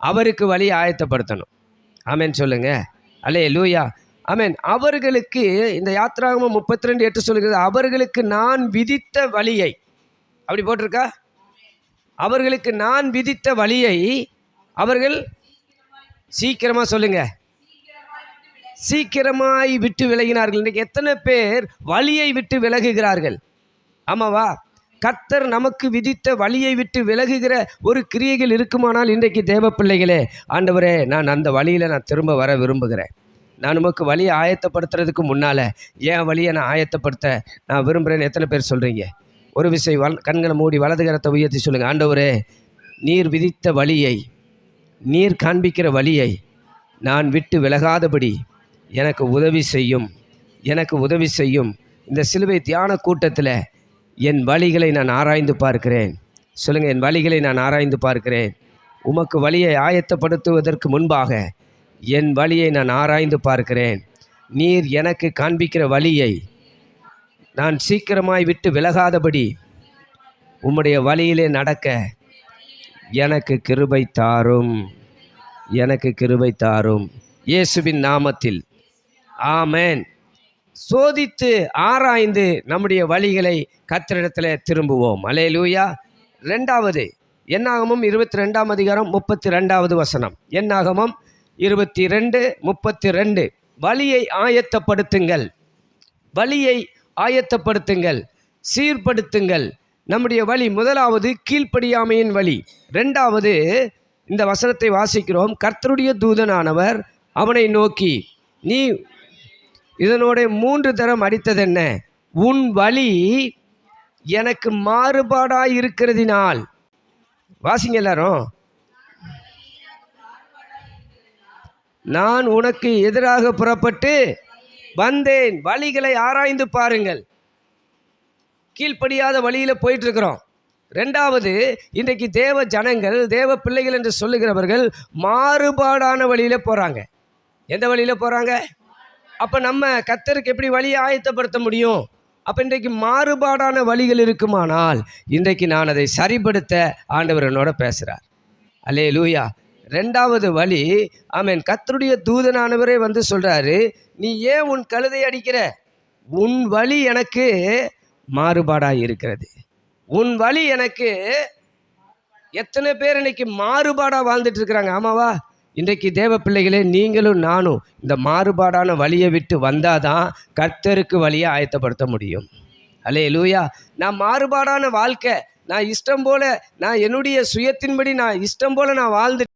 அவருக்கு வழியை ஆயத்தப்படுத்தணும். ஆமென் சொல்லுங்க. அல்லேலூயா. ஆமென். அவர்களுக்கு இந்த யாத்திராகமம் 32:8 சொல்லுகிறது, அவர்களுக்கு நான் விதித்த வழியை, அப்படி போட்டிருக்கா? அவர்களுக்கு நான் விதித்த வழியை அவர்கள் சீக்கிரமாக சொல்லுங்க, சீக்கிரமாய் விட்டு விலகினார்கள். இன்றைக்கு எத்தனை பேர் வழியை விட்டு விலகுகிறார்கள்? ஆமாவா? கர்த்தர் நமக்கு விதித்த வழியை விட்டு விலகுகிற ஒரு கிரியைகள் இருக்குமானால், இன்றைக்கு தேவ பிள்ளைகளே, ஆண்டவரே நான் அந்த வழியில் நான் திரும்ப வர விரும்புகிறேன். நான் உமக்கு வழியை ஆயத்தப்படுத்துறதுக்கு முன்னால் என் வழியை நான் ஆயத்தப்படுத்த நான் விரும்புகிறேன்னு எத்தனை பேர் சொல்கிறீங்க? ஒரு விஷயம் கண்களை மூடி வலது கரத்தை உயர்த்தி சொல்லுங்கள், ஆண்டவரே நீர் விதித்த வழியை, நீர் காண்பிக்கிற வழியை நான் விட்டு விலகாதபடி எனக்கு உதவி செய்யும், எனக்கு உதவி செய்யும். இந்த சிலுவை தியான கூட்டத்தில் என் வழிகளை நான் ஆராய்ந்து பார்க்கிறேன். சொல்லுங்கள், என் வழிகளை நான் ஆராய்ந்து பார்க்கிறேன். உமக்கு வழியை ஆயத்தப்படுத்துவதற்கு முன்பாக என் வழியை நான் ஆராய்ந்து பார்க்கிறேன். நீர் எனக்கு காண்பிக்கிற வழியை நான் சீக்கிரமாய் விட்டு விலகாதபடி உம்முடைய வழியிலே நடக்க எனக்கு கிருபை தாரும், எனக்கு கிருபை தாரும், இயேசுவின் நாமத்தில் ஆமென். சோதித்து ஆராய்ந்து நம்முடைய வழிகளை கர்த்தரிடத்தில் திரும்புவோம். அல்லேலூயா. ரெண்டாவது, என்னாகமம் 22:32 என்னாகமம் 22:32 வழியை ஆயத்தப்படுத்துங்கள், வழியை ஆயத்தப்படுத்துங்கள், சீர்படுத்துங்கள் நம்முடைய வழி. முதலாவது கீழ்ப்படியாமையின் வழி. ரெண்டாவது, இந்த வசனத்தை வாசிக்கிறோம், கர்த்தருடைய தூதனானவர் அவனை நோக்கி, நீ இதனோட 3 தரம் அடித்ததென்ன? உன் வழி எனக்கு மாறுபாடாய் இருக்கிறதினால். வாசிங்க எல்லாரும். நான் உனக்கு எதிராக புறப்பட்டு வந்தேன். வழிகளை ஆராய்ந்து பாருங்கள். கீழ்ப்படியாத வழியில் போயிட்டுருக்கிறோம். ரெண்டாவது, இன்றைக்கு தேவ ஜனங்கள், தேவ பிள்ளைகள் என்று சொல்லுகிறவர்கள் மாறுபாடான வழியில் போகிறாங்க. எந்த வழியில் போகிறாங்க? அப்போ நம்ம கர்த்தருக்கு எப்படி வழியை ஆயத்தப்படுத்த முடியும்? அப்போ இன்றைக்கு மாறுபாடான வழிகள் இருக்குமானால், இன்றைக்கு நான் அதை சரிப்படுத்த ஆண்டவர் என்னோட பேசுகிறார். அல்லேலூயா. ரெண்டாவது வழி, ஆமென், கர்த்தருடைய தூதனானவரே வந்து சொல்கிறாரு, நீ ஏன் உன் கழுதை அடிக்கிற? உன் வழி எனக்கு மாறுபாடாக இருக்கிறது. உன் வழி எனக்கு. எத்தனை பேர் இன்னைக்கு மாறுபாடாக வாழ்ந்துட்டு இருக்கிறாங்க? ஆமாவா? இன்றைக்கு தேவ பிள்ளைகளே, நீங்களும் நானும் இந்த மாறுபாடான வழியை விட்டு வந்தால் தான் கர்த்தருக்கு வழியை ஆயத்தப்படுத்த முடியும். அல்லேலூயா. நான் மாறுபாடான வாழ்க்கை, நான் இஷ்டம் போல், நான் என்னுடைய சுயத்தின்படி நான் இஷ்டம் போல் நான் வாழ்ந்து